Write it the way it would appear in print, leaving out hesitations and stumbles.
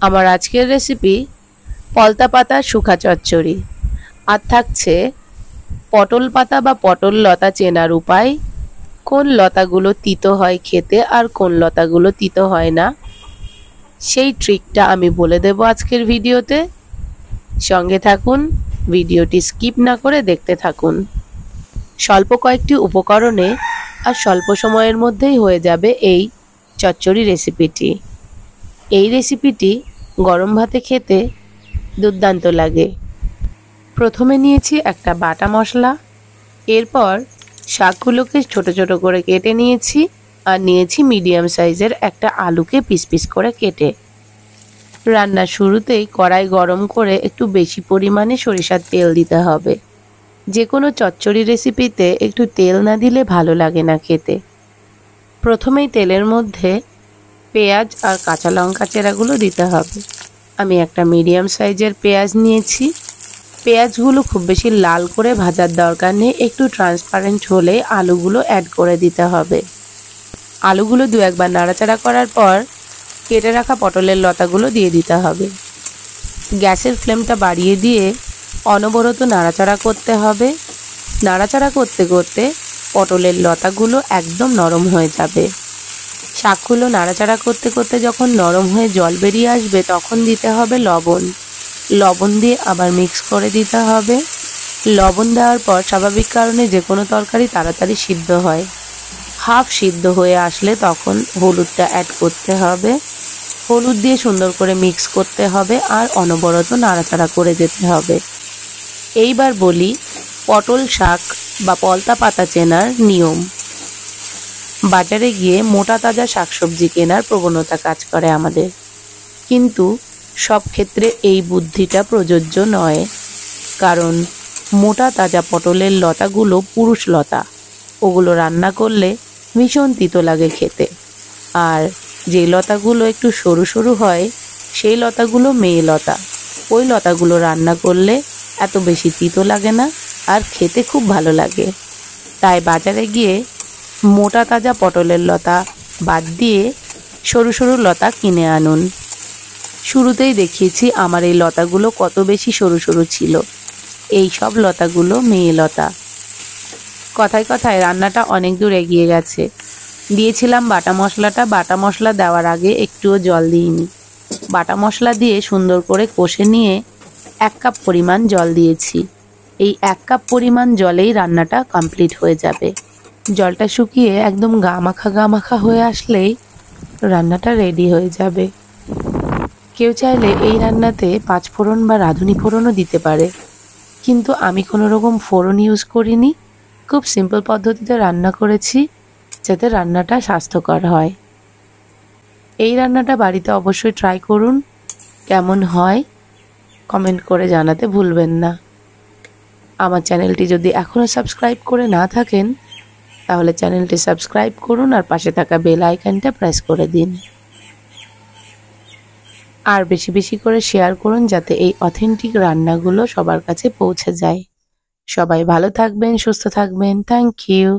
আমার আজকের রেসিপি পলতা পাতা শুকা চচ্চড়ি। আর থাকছে পটল পাতা বা পটল লতা চেনার উপায়, কোন লতাগুলো তিতো হয় খেতে আর কোন লতাগুলো তিতো হয় না, সেই ট্রিকটা আমি বলে দেব আজকের ভিডিওতে। সঙ্গে থাকুন, ভিডিওটি স্কিপ না করে দেখতে থাকুন। স্বল্প কয়েকটি উপকরণে আর স্বল্প সময়ের মধ্যেই হয়ে যাবে এই চচ্চড়ি রেসিপিটি। এই রেসিপিটি গরম ভাতে খেতে দুর্দান্ত লাগে। প্রথমে নিয়েছি একটা বাটা মশলা, এরপর শাকগুলোকে ছোট ছোট করে কেটে নিয়েছি আর নিয়েছি মিডিয়াম সাইজের একটা আলুকে পিস পিস করে কেটে। রান্নার শুরুতেই কড়াই গরম করে একটু বেশি পরিমাণে সরিষার তেল দিতে হবে। যে কোনো চচ্চড়ি রেসিপিতে একটু তেল না দিলে ভালো লাগে না খেতে। প্রথমেই তেলের মধ্যে পেঁয়াজ আর কাঁচা লঙ্কা চেরাগুলো দিতে হবে। আমি একটা মিডিয়াম সাইজের পেঁয়াজ নিয়েছি। পেঁয়াজগুলো খুব বেশি লাল করে ভাজার দরকার নেই, একটু ট্রান্সপারেন্ট হলে আলুগুলো অ্যাড করে দিতে হবে। আলুগুলো দু একবার নাড়াচাড়া করার পর কেটে রাখা পটলের লতাগুলো দিয়ে দিতে হবে। গ্যাসের ফ্লেমটা বাড়িয়ে দিয়ে অনবরত নাড়াচাড়া করতে হবে। নাড়াচাড়া করতে করতে পটলের লতাগুলো একদম নরম হয়ে যাবে। শাকগুলো নাড়াচাড়া করতে করতে যখন নরম হয়ে জল বেরিয়ে আসবে তখন দিতে হবে লবণ। লবণ দিয়ে আবার মিক্স করে দিতে হবে। লবণ দেওয়ার পর স্বাভাবিক কারণে যে কোনো তরকারি তাড়াতাড়ি সিদ্ধ হয়। হাফ সিদ্ধ হয়ে আসলে তখন হলুদটা অ্যাড করতে হবে। হলুদ দিয়ে সুন্দর করে মিক্স করতে হবে আর অনবরত নাড়াচাড়া করে যেতে হবে। এইবার বলি পটল শাক বা পলতা পাতা চেনার নিয়ম। বাজারে গিয়ে মোটা তাজা শাকসবজি কেনার প্রবণতা কাজ করে আমাদের, কিন্তু সব ক্ষেত্রে এই বুদ্ধিটা প্রযোজ্য নয়। কারণ মোটা তাজা পটলের লতাগুলো পুরুষ লতা, ওগুলো রান্না করলে ভীষণ তিতো লাগে খেতে। আর যে লতাগুলো একটু সরু সরু হয় সেই লতাগুলো মেয়ে লতা, ওই লতাগুলো রান্না করলে এত বেশি তিতো লাগে না আর খেতে খুব ভালো লাগে। তাই বাজারে গিয়ে মোটা তাজা পটলের লতা বাদ দিয়ে সরু সরু লতা কিনে আনুন। শুরুতেই দেখিয়েছি আমার এই লতাগুলো কত বেশি সরু সরু ছিল। এই সব লতাগুলো মেয়ে লতা। কথায় কথায় রান্নাটা অনেক দূর এগিয়ে গেছে। দিয়েছিলাম বাটা মশলাটা। বাটা মশলা দেওয়ার আগে একটুও জল দিইনি। বাটা মশলা দিয়ে সুন্দর করে কষে নিয়ে 1 কাপ পরিমাণ জল দিয়েছি। এই 1 কাপ পরিমাণ জলেই রান্নাটা কমপ্লিট হয়ে যাবে। জলটা শুকিয়ে একদম গা মাখা হয়ে আসলেই রান্নাটা রেডি হয়ে যাবে। কেউ চাইলে এই রান্নাতে 5 ফোড়ন বা রাঁধুনি ফোড়নও দিতে পারে, কিন্তু আমি কোনো রকম ফোড়ন ইউজ করিনি। খুব সিম্পল পদ্ধতিতে রান্না করেছি যাতে রান্নাটা স্বাস্থ্যকর হয়। এই রান্নাটা বাড়িতে অবশ্যই ট্রাই করুন। কেমন হয় কমেন্ট করে জানাতে ভুলবেন না। আমার চ্যানেলটি যদি এখনও সাবস্ক্রাইব করে না থাকেন তাহলে চ্যানেলটি সাবস্ক্রাইব করুন আর পাশে থাকা বেল আইকনটা প্রেস করে দিন। আর বেশি বেশি করে শেয়ার করুন যাতে এই অথেন্টিক রান্নাগুলো সবার কাছে পৌঁছে যায়। সবাই ভালো থাকবেন, সুস্থ থাকবেন। Thank you.